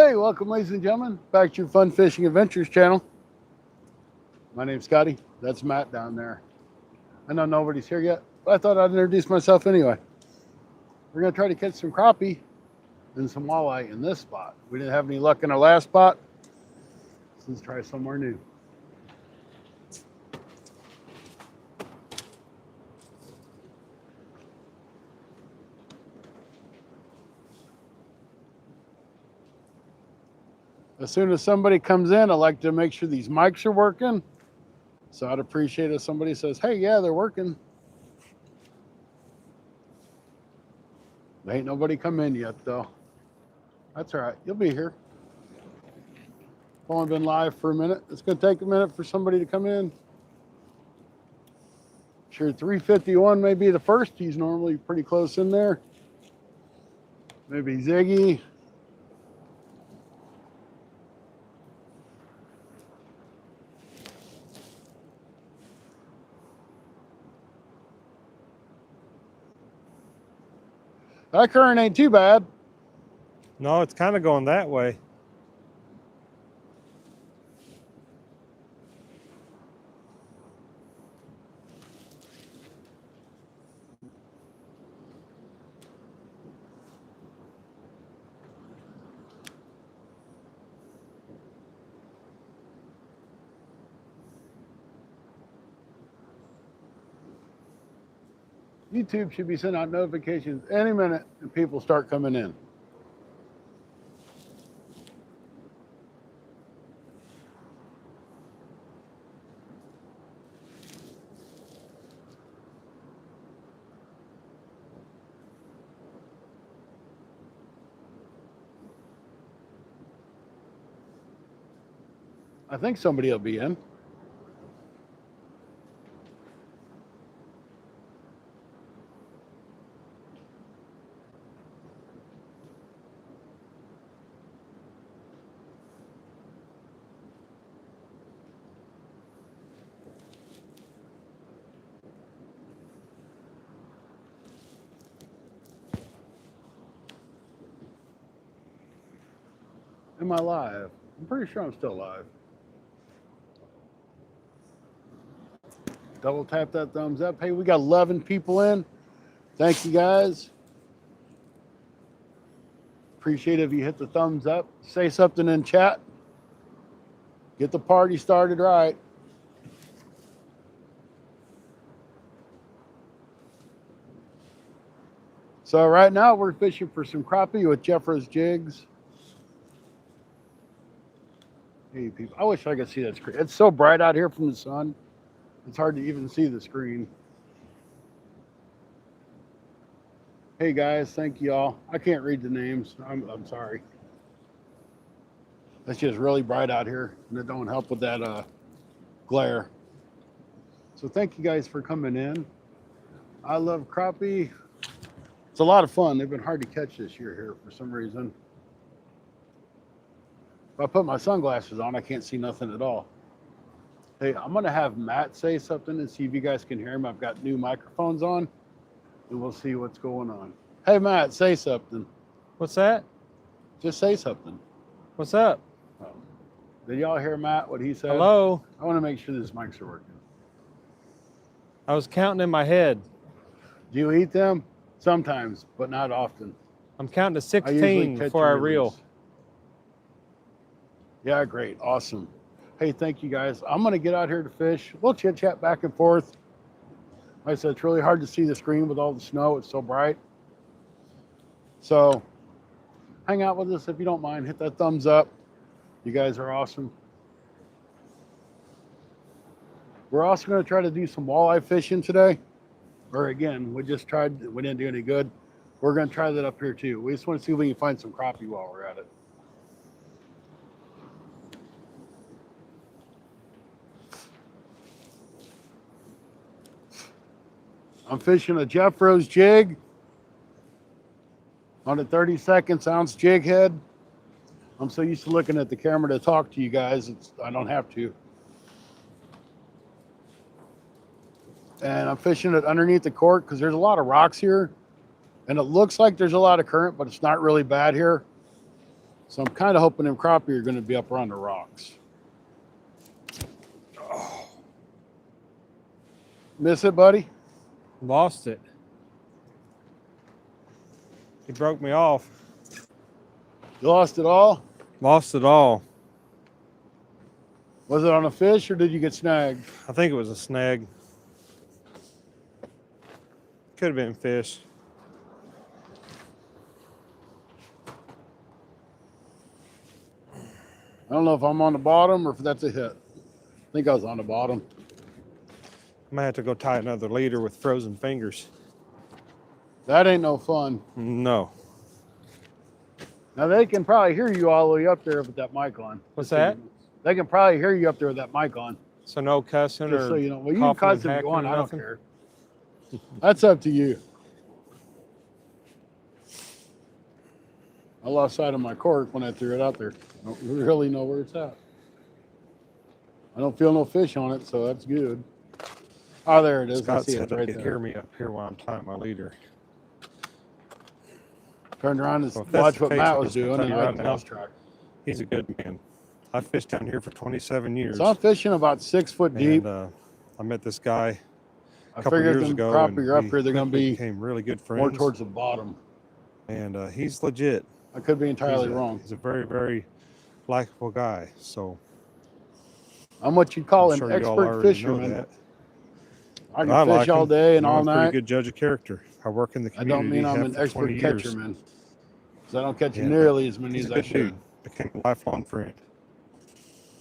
Hey, welcome, ladies and gentlemen, back to your Fun Fishing Adventures channel. My name's Scotty. That's Matt down there. I know nobody's here yet, but I thought I'd introduce myself anyway. We're going to try to catch some crappie and some walleye in this spot. We didn't have any luck in our last spot, so let's try somewhere new. As soon as somebody comes in, I like to make sure these mics are working. So I'd appreciate if somebody says, hey, yeah, they're working. There ain't nobody come in yet, though. That's all right. You'll be here. I've only been live for a minute. It's going to take a minute for somebody to come in. Sure, 351 may be the first. He's normally pretty close in there. Maybe Ziggy. That current ain't too bad. No, it's kind of going that way. YouTube should be sending out notifications any minute and people start coming in. I think somebody will be in. Am I live? I'm pretty sure I'm still live. Double tap that thumbs up. Hey, we got 11 people in. Thank you, guys. Appreciate it if you hit the thumbs up. Say something in chat. Get the party started right. So right now we're fishing for some crappie with Jeffrey's jigs. Hey, people. I wish I could see that screen. It's so bright out here from the sun. It's hard to even see the screen. Hey guys, thank you all. I can't read the names. I'm sorry. It's just really bright out here, and it don't help with that glare. So thank you guys for coming in. I love crappie. It's a lot of fun. They've been hard to catch this year here for some reason. If I put my sunglasses on, I can't see nothing at all. Hey, I'm going to have Matt say something and see if you guys can hear him. I've got new microphones on, and we'll see what's going on. Hey, Matt, say something. What's that? Just say something. What's up? Did y'all hear Matt, what he said? Hello? I want to make sure these mics are working. I was counting in my head. Do you eat them? Sometimes, but not often. I'm counting to I usually 16 catch before I and reel. release. Yeah, great. Awesome. Hey, thank you guys. I'm going to get out here to fish. We'll chit chat back and forth. Like I said, it's really hard to see the screen with all the snow. It's so bright. So hang out with us if you don't mind. Hit that thumbs up. You guys are awesome. We're also going to try to do some walleye fishing today. Or again, we didn't do any good. We're going to try that up here too. We just want to see if we can find some crappie while we're at it. I'm fishing a Jeffrey's jig on a 32nd ounce jig head. I'm so used to looking at the camera to talk to you guys, I don't have to. And I'm fishing it underneath the cork because there's a lot of rocks here. And it looks like there's a lot of current, but it's not really bad here. So I'm kind of hoping them crappie are going to be up around the rocks. Oh. Miss it, buddy? Lost it. He broke me off. You lost it all? Lost it all. Was it on a fish or did you get snagged? I think it was a snag. Could have been fish. I don't know if I'm on the bottom or if that's a hit. I think I was on the bottom. I might have to go tie another leader with frozen fingers. That ain't no fun. No. Now they can probably hear you all the way up there with that mic on. What's that? They can probably hear you up there with that mic on. So no cussing Just or so you know. Well, you can coughing cuss and if you hacking want. or I don't nothing? care. That's up to you. I lost sight of my cork when I threw it out there. I don't really know where it's at. I don't feel no fish on it, so that's good. Oh, there it is. Scott I see said it right he could there. hear me up here while I'm tying my leader. Turned around and Well, if that's watched the what case, Matt I'm was just gonna doing, tell and you I right now, lost track. He's a good man. I fished down here for 27 years. So I'm fishing about 6 foot deep. And I met this guy I a couple figured years them ago, crappie and are up we here. They're going to quickly be became really good friends. more towards the bottom. And he's legit. I could be entirely He's wrong. He's a very, very likable guy. So I'm what you'd call I'm an sure y'all expert already know fisherman. that. I But can fish like all him. day and You know, all I'm a pretty night. good judge of character. I work in the I community. don't mean I'm have an for expert 20 years. catcherman. Because I don't catch And, nearly as many He's as a I good should. dude. Became a lifelong friend.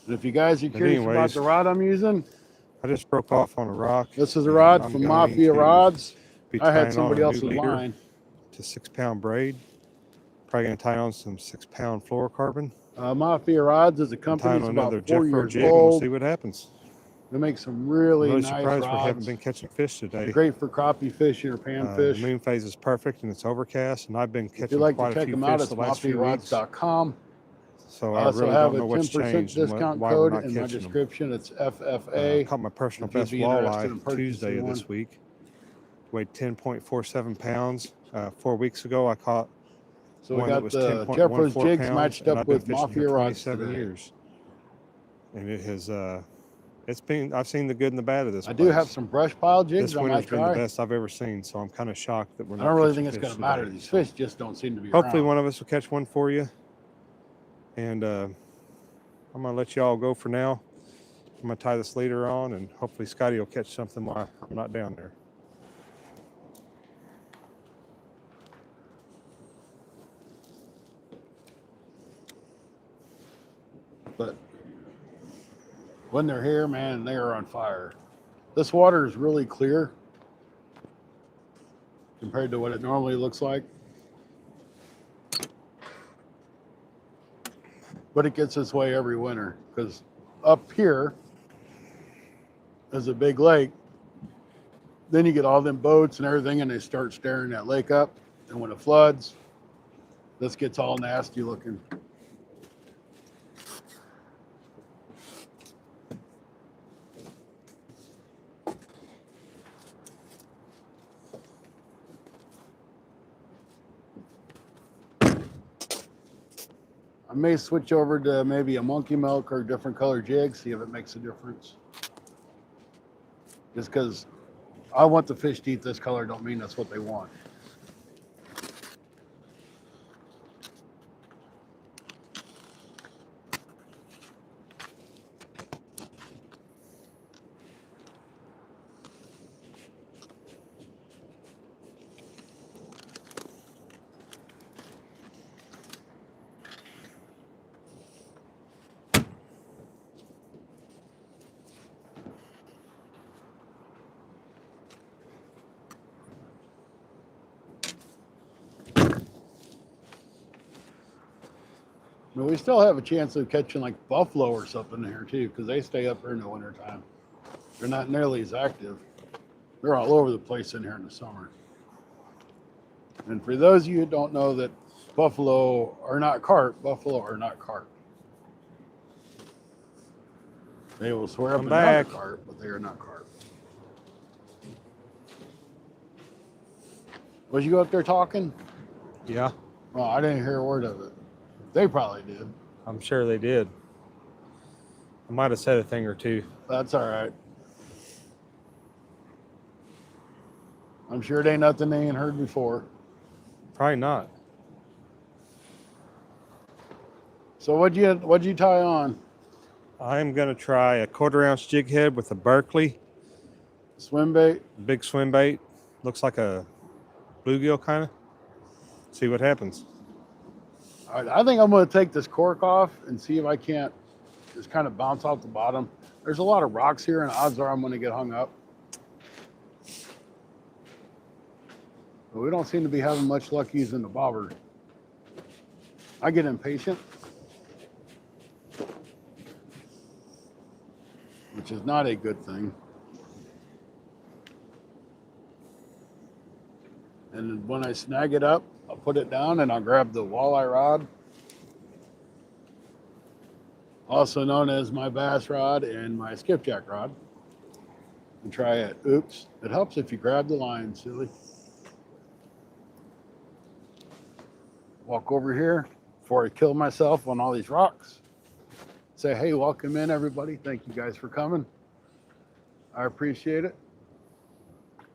And if you guys are But curious about anyways, the rod I'm using, I just broke off on a rock. this is a rod I'm from going Mafia to Rods. be I had tying on somebody a new else's leader line. to 6-pound braid. Probably gonna tie on some 6-pound fluorocarbon. Mafia Rods is a Tie company on that's another about 4 Jeffro years jig, and we'll old. see what happens. They make some I'm really really nice surprised we haven't rods. been catching fish today. Great for crappie fishing or The panfish. moon phase is perfect and it's overcast, and I've been If you'd catching like to quite a check few them out, fish it's the last few weeks. mafiarods.com. So I I also really have don't a know what's 10% changed and discount why we're code not in my catching them. description. It's FFA. Caught my personal if you'd best be interested in walleye purchasing Tuesday of this one. week. Weighed 10.47 pounds. 4 weeks ago, I caught So we one that got was the Jeffro's 10.14 jigs pounds, matched and up I've been with fishing Mafia for Rods 27 today. years. And it has, I've seen the good and the bad of this I place. do have some brush pile jigs This I might winter's been the try. best I've ever seen, so I'm kind of shocked that we're I not don't really catching think it's fish going to matter. today. These So fish just don't seem to be hopefully around. one of us will catch one for you. And I'm going to let you all go for now. I'm going to tie this leader on, and hopefully Scotty will catch something while I'm not down there. But when they're here, man, they are on fire. This water is really clear compared to what it normally looks like. But it gets this way every winter because up here is a big lake. Then you get all them boats and everything, and they start staring that lake up. And when it floods, this gets all nasty looking. I may switch over to maybe a monkey milk or a different color jig, see if it makes a difference. Just because I want the fish to eat this color don't mean that's what they want. But we still have a chance of catching like buffalo or something here too, because they stay up here in the wintertime. They're not nearly as active. They're all over the place in here in the summer. And for those of you who don't know that buffalo are not carp, buffalo are not carp. They will swear up I'm and down they're back. carp, but they are not carp. Was you up there talking? Yeah. Oh, I didn't hear a word of it. They probably did. I'm sure they did. I might have said a thing or two. That's all right. I'm sure it ain't nothing they ain't heard before. Probably not. So what'd you tie on? I'm going to try a 1/4 ounce jig head with a Berkeley. Swim bait? Big swim bait. Looks like a bluegill kind of. See what happens. All right, I think I'm going to take this cork off and see if I can't just kind of bounce off the bottom. There's a lot of rocks here, and odds are I'm going to get hung up. But we don't seem to be having much luck using the bobber. I get impatient, which is not a good thing. And when I snag it up, I'll put it down and I'll grab the walleye rod, also known as my bass rod and my skipjack rod, and try it. Oops, it helps if you grab the line, silly. Walk over here before I kill myself on all these rocks. Say, hey, welcome in, everybody. Thank you guys for coming. I appreciate it.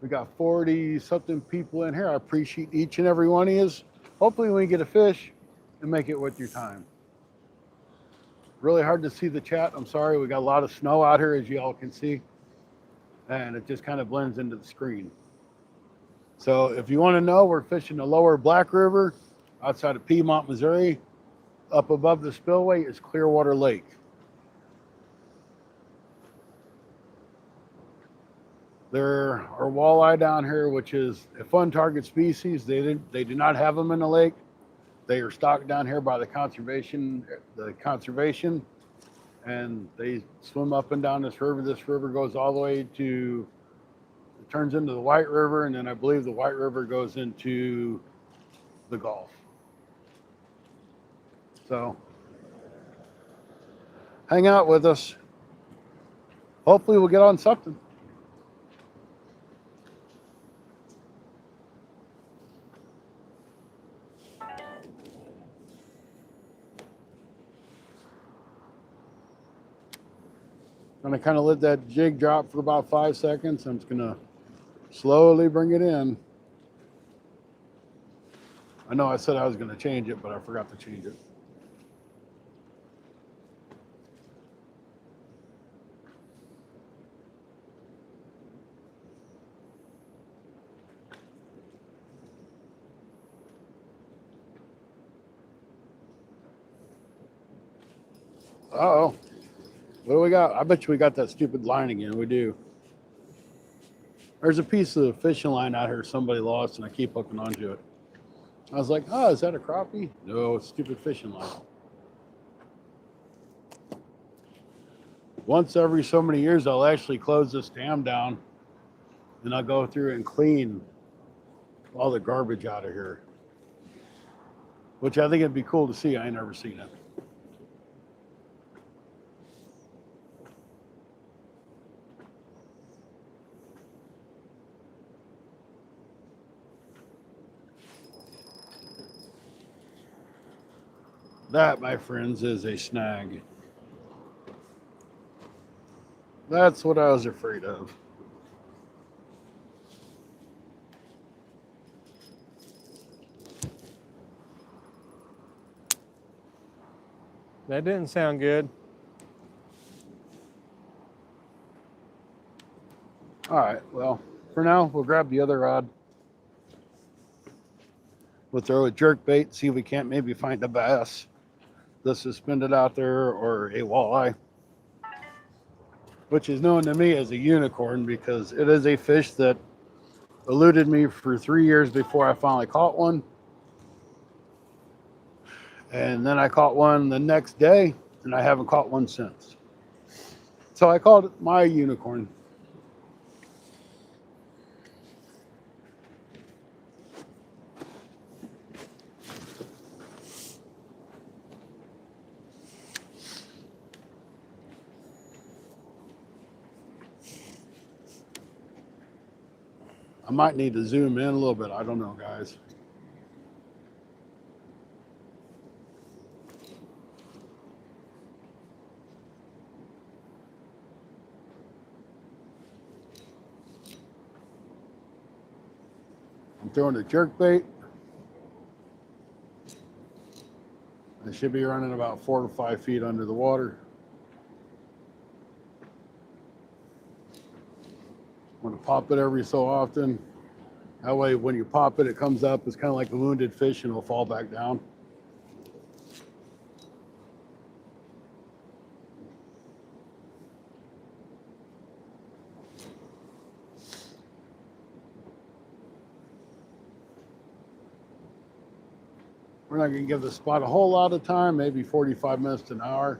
We got 40-something people in here. I appreciate each and every one of you. Hopefully we get a fish and make it worth your time. Really hard to see the chat. I'm sorry. We got a lot of snow out here, as you all can see. And it just kind of blends into the screen. So if you want to know, we're fishing the lower Black River outside of Piedmont, Missouri. Up above the spillway is Clearwater Lake. There are walleye down here, which is a fun target species. They do not have them in the lake. They are stocked down here by the conservation, and they swim up and down this river. This river goes all the way to, it turns into the White River, and then I believe the White River goes into the Gulf. So hang out with us. Hopefully we'll get on something. Gonna kind of let that jig drop for about 5 seconds. I'm just gonna slowly bring it in. I know I said I was gonna change it, but I forgot to change it. Uh-oh. What do we got? I bet you we got that stupid line again. We do. There's a piece of fishing line out here somebody lost, and I keep hooking onto it. I was like, oh, is that a crappie? No, it's stupid fishing line. Once every so many years, I'll actually close this dam down, and I'll go through and clean all the garbage out of here, which I think it'd be cool to see. I ain't never seen it. That, my friends, is a snag. That's what I was afraid of. That didn't sound good. All right, well, for now, we'll grab the other rod. We'll throw a jerk bait, see if we can't maybe find a bass that's suspended out there, or a walleye, which is known to me as a unicorn because it is a fish that eluded me for 3 years before I finally caught one. And then I caught one the next day, and I haven't caught one since. So I called it my unicorn. I might need to zoom in a little bit. I don't know, guys. throwing a jerk bait. It should be running about 4 to 5 feet under the water. I'm going to pop it every so often. That way, when you pop it, it comes up. It's kind of like a wounded fish and it'll fall back down. We're not going to give the spot a whole lot of time, maybe 45 minutes to an hour.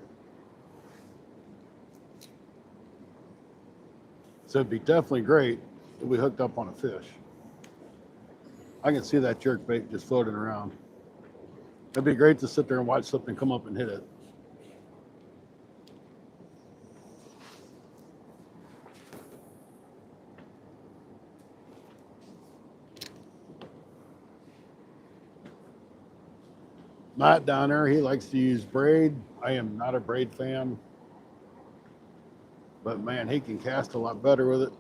So it'd be definitely great if we hooked up on a fish. I can see that jerk bait just floating around. It'd be great to sit there and watch something come up and hit it. Matt down there, he likes to use braid. I am not a braid fan, but man, he can cast a lot better with it.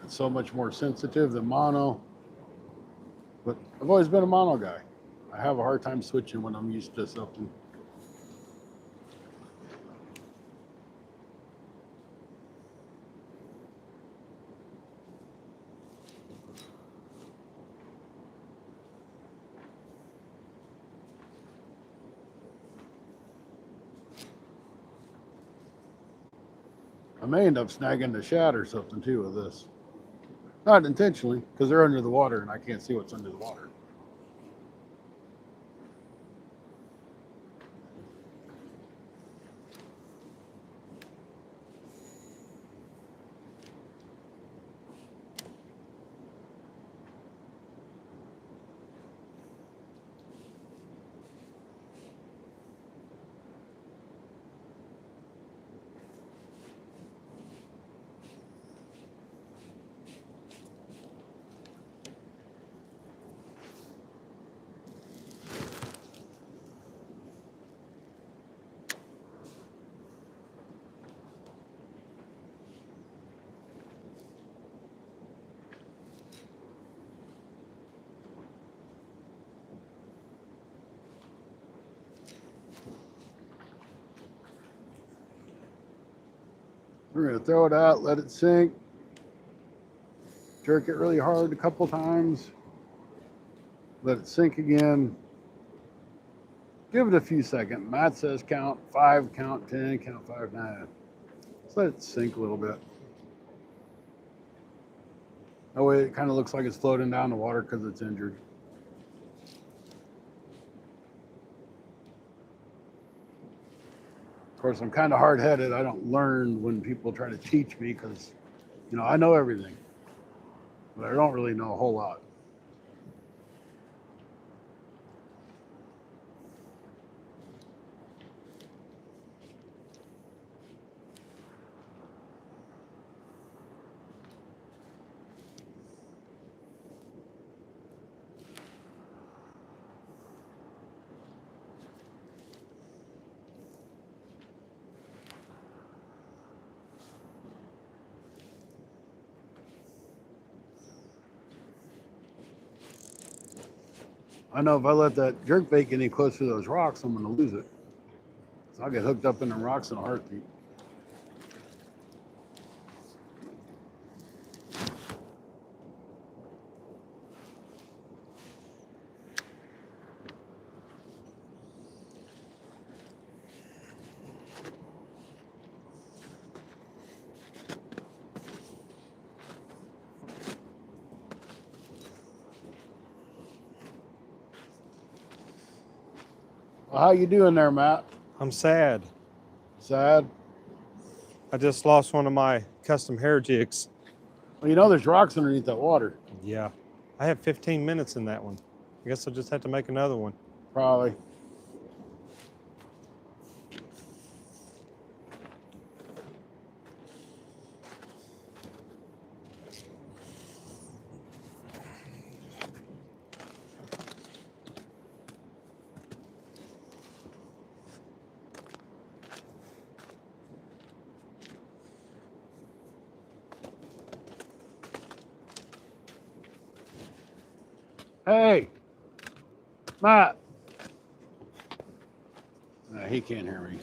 It's so much more sensitive than mono, but I've always been a mono guy. I have a hard time switching when I'm used to something. I may end up snagging the shad or something too with this. Not intentionally, because they're under the water and I can't see what's under the water. We're going to throw it out, let it sink, jerk it really hard a couple times, let it sink again. Give it a few seconds. Matt says count 5, count 10, count 5, 9. Just let it sink a little bit. That way it kind of looks like it's floating down the water because it's injured. Of course, I'm kind of hard-headed. I don't learn when people try to teach me because, you know, I know everything, but I don't really know a whole lot. I know if I let that jerkbait get any closer to those rocks, I'm going to lose it. So I'll get hooked up in the rocks in a heartbeat. Well, how you doing there, Matt? I'm sad. Sad? I just lost one of my custom hair jigs. Well, you know there's rocks underneath that water. Yeah. I had 15 minutes in that one. I guess I'll just have to make another one. Probably. Hey, Matt. He can't hear me.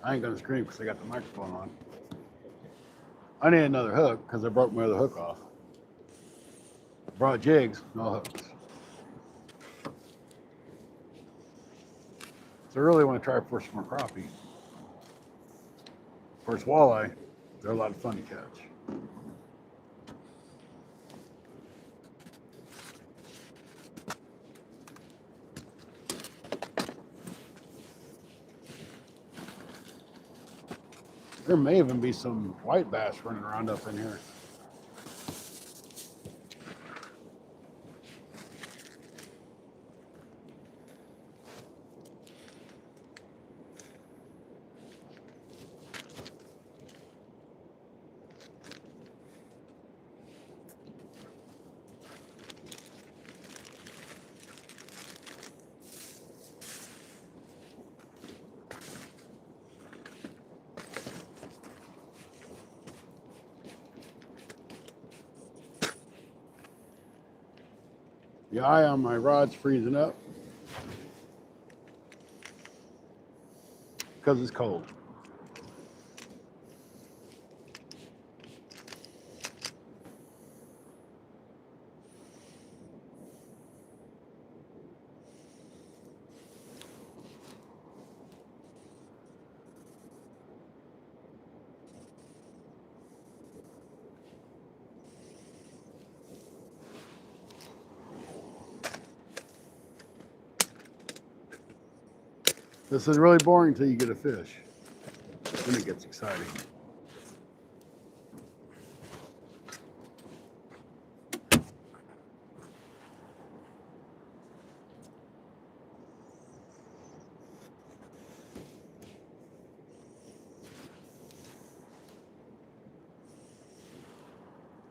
I ain't gonna scream because I got the microphone on. I need another hook because I broke my other hook off. Brought jigs, no hooks. So I really want to try for some more crappie. Of course, walleye, they're a lot of fun to catch. There may even be some white bass running around up in here. The eye on my rod's freezing up because it's cold. This is really boring until you get a fish. Then it gets exciting.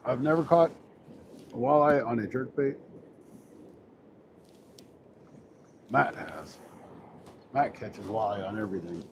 I've never caught a walleye on a jerkbait. Matt has. Matt catches walleye on everything.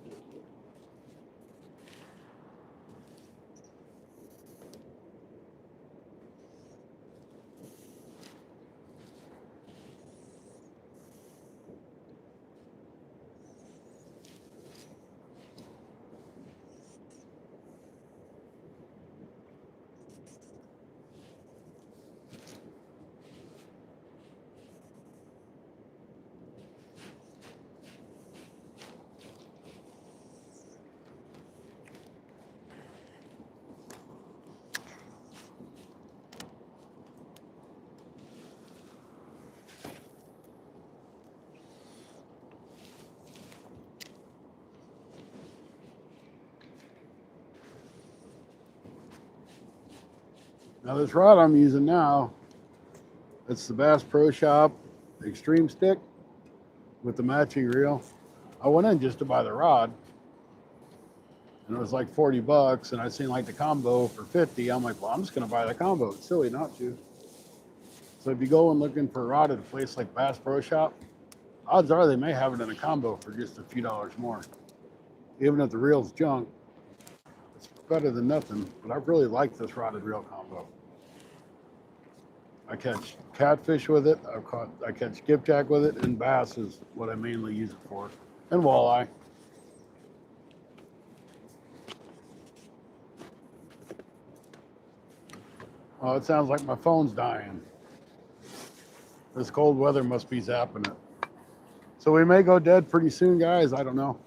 Now this rod I'm using now, it's the Bass Pro Shop Extreme Stick with the matching reel. I went in just to buy the rod, and it was like 40 bucks, and I seen like the combo for 50. I'm like, well, I'm just gonna buy the combo. It's silly not to. So if you go and looking for a rod at a place like Bass Pro Shop, odds are they may have it in a combo for just a few dollars more. Even if the reel's junk, it's better than nothing. But I really like this rod and reel combo. I catch catfish with it. I catch skipjack with it, and bass is what I mainly use it for, and walleye. Oh, it sounds like my phone's dying. This cold weather must be zapping it. So we may go dead pretty soon, guys. I don't know.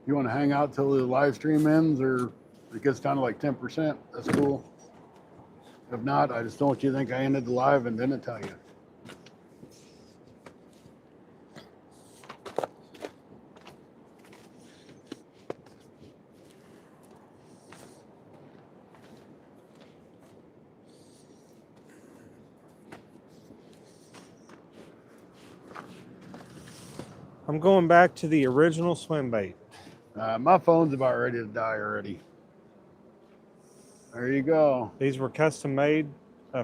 You want to hang out till the live stream ends, or it gets down to like 10%? That's cool. If not, I just don't want you to think I ended the live and didn't tell you. I'm going back to the original swim bait. My phone's about ready to die already. There you go. These were custom made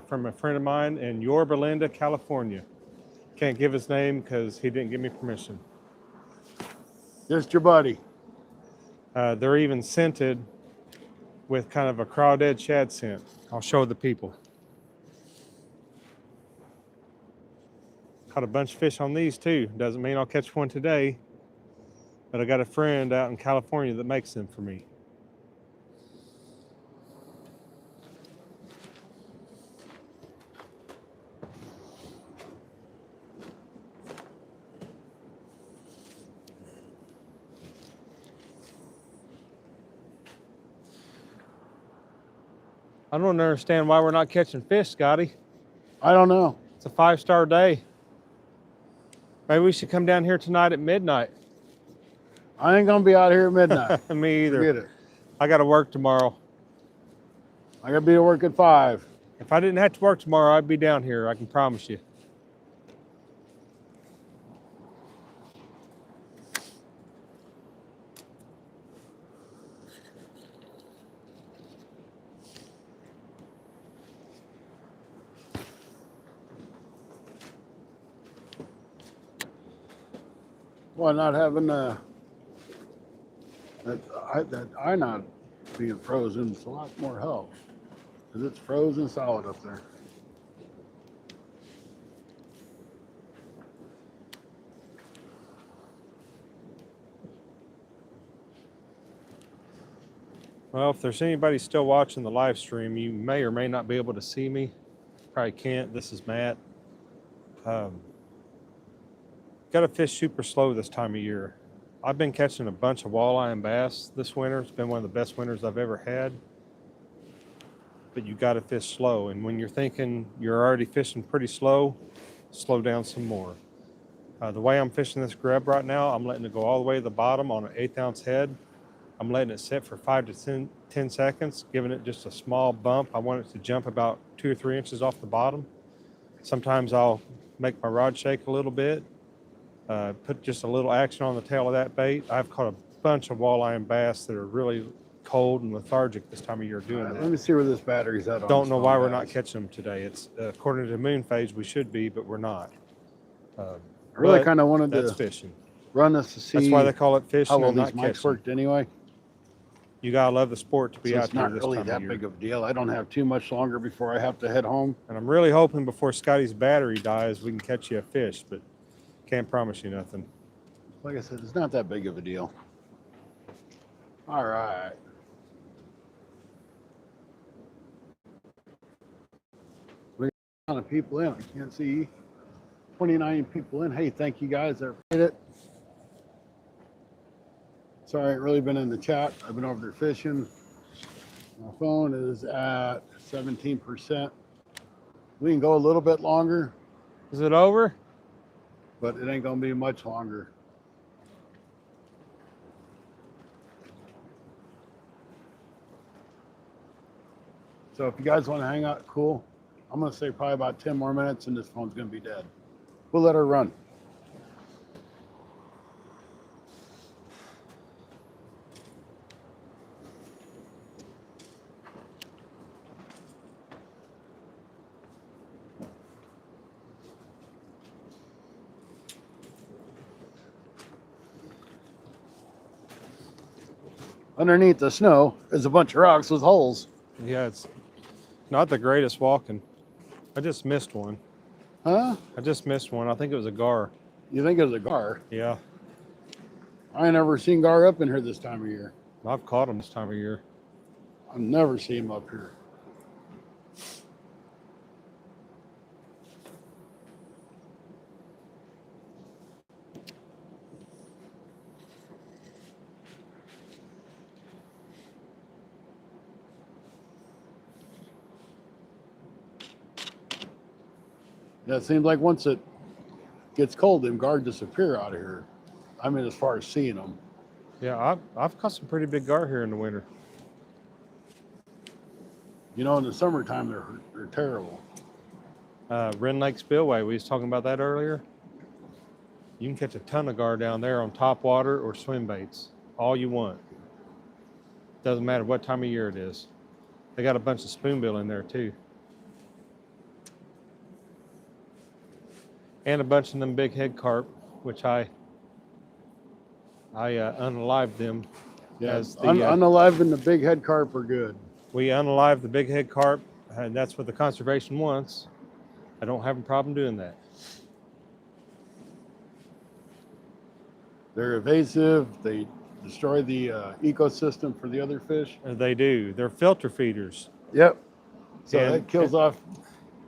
from a friend of mine in Yorba Linda, California. Can't give his name because he didn't give me permission. Just your buddy. They're even scented with kind of a crawdad shad scent. I'll show the people. Caught a bunch of fish on these too. Doesn't mean I'll catch one today, but I got a friend out in California that makes them for me. I don't understand why we're not catching fish, Scotty. I don't know. It's a 5-star day. Maybe we should come down here tonight at midnight. I ain't gonna be out here at midnight. Me either. Forget it. I got to work tomorrow. I gotta be to work at 5. If I didn't have to work tomorrow, I'd be down here. I can promise you. Well, not having that eye not being frozen is a lot more help because it's frozen solid up there. Well, if there's anybody still watching the live stream, you may or may not be able to see me. Probably can't. This is Matt. Got to fish super slow this time of year. I've been catching a bunch of walleye and bass this winter. It's been one of the best winters I've ever had. But you got to fish slow. And when you're thinking you're already fishing pretty slow, slow down some more. The way I'm fishing this grub right now, I'm letting it go all the way to the bottom on an 1/8 ounce head. I'm letting it sit for 5 to 10 seconds, giving it just a small bump. I want it to jump about 2 or 3 inches off the bottom. Sometimes I'll make my rod shake a little bit. Put just a little action on the tail of that bait. I've caught a bunch of walleye and bass that are really cold and lethargic this time of year doing that. Let me see where this battery's at. Don't know why we're not catching them today. It's according to moon phase, we should be, but we're not. I really kind of wanted that's to fishing. run this to see That's why they call it fishing how well and these not mics catching. worked anyway. You gotta love the sport to be So out it's here not this really time that of year. big of a deal. I don't have too much longer before I have to head home. And I'm really hoping before Scotty's battery dies, we can catch you a fish, but can't promise you nothing. Like I said, it's not that big of a deal. All right. We got a ton of people in. I can't see 29 people in. Hey, thank you guys that did it. Sorry, I ain't really been in the chat. I've been over there fishing. My phone is at 17%. We can go a little bit longer, Is it over? but it ain't gonna be much longer. So if you guys want to hang out, cool. I'm gonna say probably about 10 more minutes and this phone's gonna be dead. We'll let her run. Underneath the snow is a bunch of rocks with holes. Yeah, it's not the greatest walking. I just missed one. Huh? I just missed one. I think it was a gar. You think it was a gar? Yeah, I ain't never seen gar up in here this time of year. I've caught them this time of year. I've never seen them up here. Yeah, it seems like once it gets cold, them gar disappear out of here. I mean, as far as seeing them. Yeah, I've caught some pretty big gar here in the winter. You know, in the summertime, they're terrible. Wren Lake Spillway, we was talking about that earlier. You can catch a ton of gar down there on top water or swim baits, all you want. Doesn't matter what time of year it is. They got a bunch of spoonbill in there too. And a bunch of them big head carp, which I unalived them. Yeah, as the, unalive and the big head carp are good. We unalived the big head carp, and that's what the conservation wants. I don't have a problem doing that. They're evasive. They destroy the ecosystem for the other fish. They do. They're filter feeders. Yep. So And- that kills off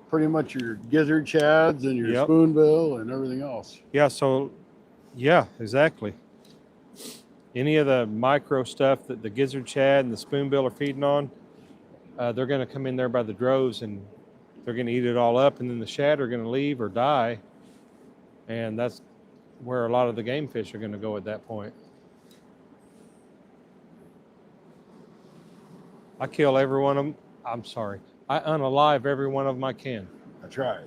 pretty much your gizzard shads and your Yep. spoonbill and everything else. Yeah, so, yeah, exactly. Any of the micro stuff that the gizzard shad and the spoonbill are feeding on, they're going to come in there by the droves and they're going to eat it all up, and then the shad are going to leave or die, and that's where a lot of the game fish are going to go at that point. I kill every one of them. I'm sorry. I unalive every one of them I can. That's right.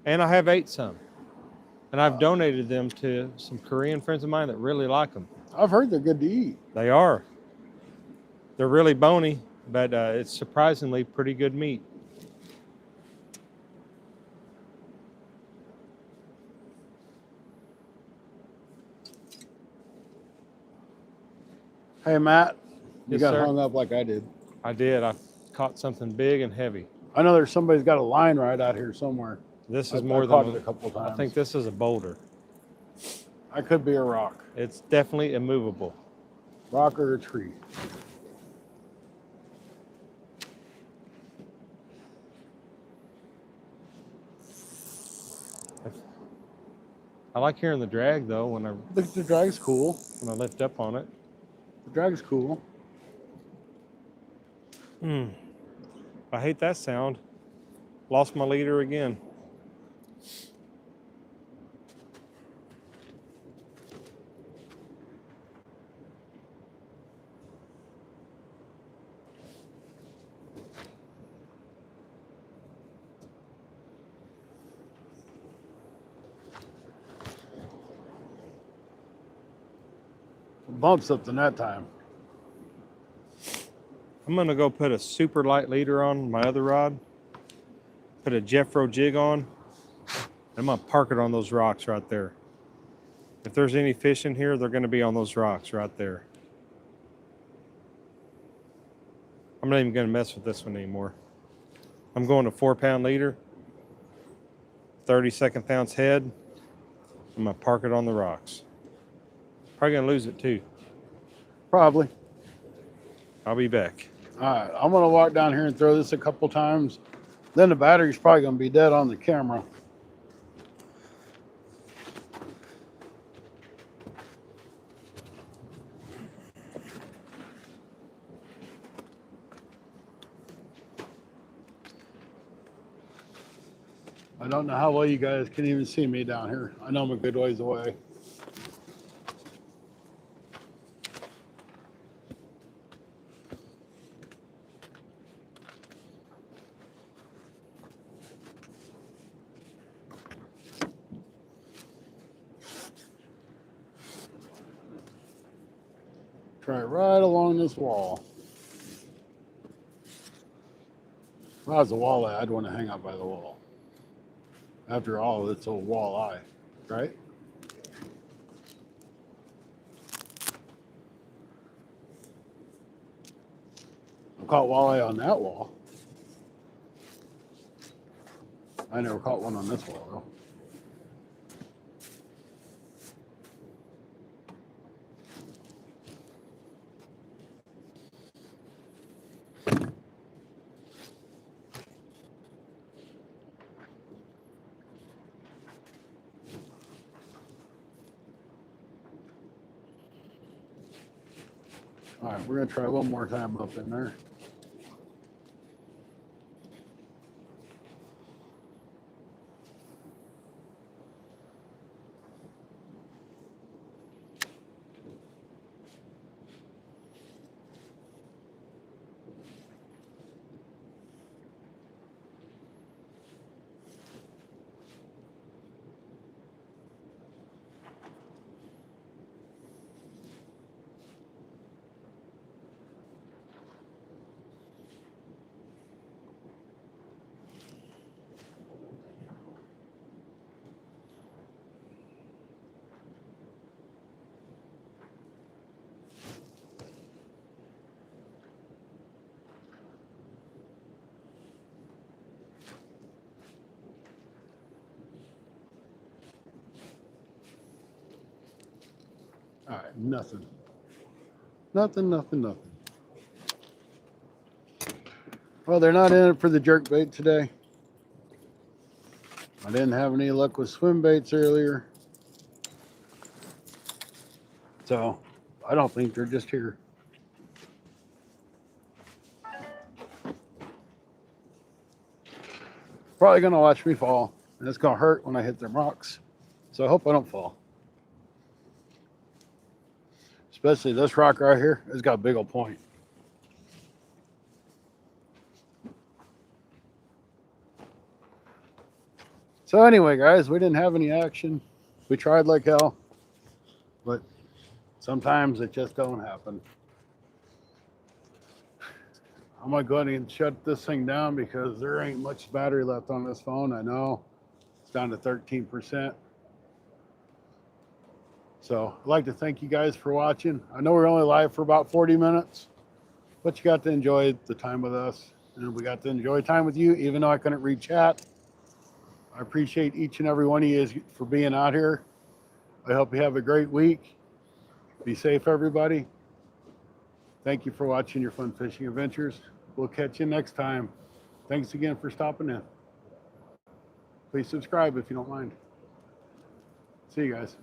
And I have ate some. And I've donated them to some Korean friends of mine that really like them. I've heard they're good to eat. They are. They're really bony, but it's surprisingly pretty good meat. Hey, Matt, you Yes, got sir. hung up like I did. I did. I caught something big and heavy. I know there's somebody's got a line right out here somewhere. This I is more caught than it a couple times. I think this is a boulder. I could be a rock. It's definitely immovable. Rock or a tree. I like hearing the drag though when The drag's cool. I lift up on it. The drag's cool. I hate that sound. Lost my leader again. Bump something that time. I'm gonna go put a super light leader on my other rod. Put a Jeffro jig on. I'm gonna park it on those rocks right there. If there's any fish in here, they're gonna be on those rocks right there. I'm not even gonna mess with this one anymore. I'm going to 4-pound leader, 32nd ounce head. I'm gonna park it on the rocks. Probably gonna lose it too. Probably. I'll be back. All right, I'm gonna walk down here and throw this a couple times. Then the battery's probably gonna be dead on the camera. I don't know how well you guys can even see me down here. I know I'm a good ways away. Try it right along this wall. If I was a walleye, I'd want to hang out by the wall. After all, it's a walleye, right? I caught walleye on that wall. I never caught one on this wall, though. All right, we're gonna try one more time up in there. All right, nothing. Nothing. Well, they're not in it for the jerk bait today. I didn't have any luck with swim baits earlier. So I don't think they're just here. Probably gonna watch me fall, and it's gonna hurt when I hit them rocks. So I hope I don't fall. Especially this rock right here. It's got a big old point. So anyway, guys, we didn't have any action. We tried like hell, but sometimes it just don't happen. I'm gonna go ahead and shut this thing down because there ain't much battery left on this phone. I know it's down to 13%. So I'd like to thank you guys for watching. I know we're only live for about 40 minutes, but you got to enjoy the time with us, and we got to enjoy time with you, even though I couldn't read chat. I appreciate each and every one of you for being out here. I hope you have a great week. Be safe, everybody. Thank you for watching your fun fishing adventures. We'll catch you next time. Thanks again for stopping in. Please subscribe if you don't mind. See you guys.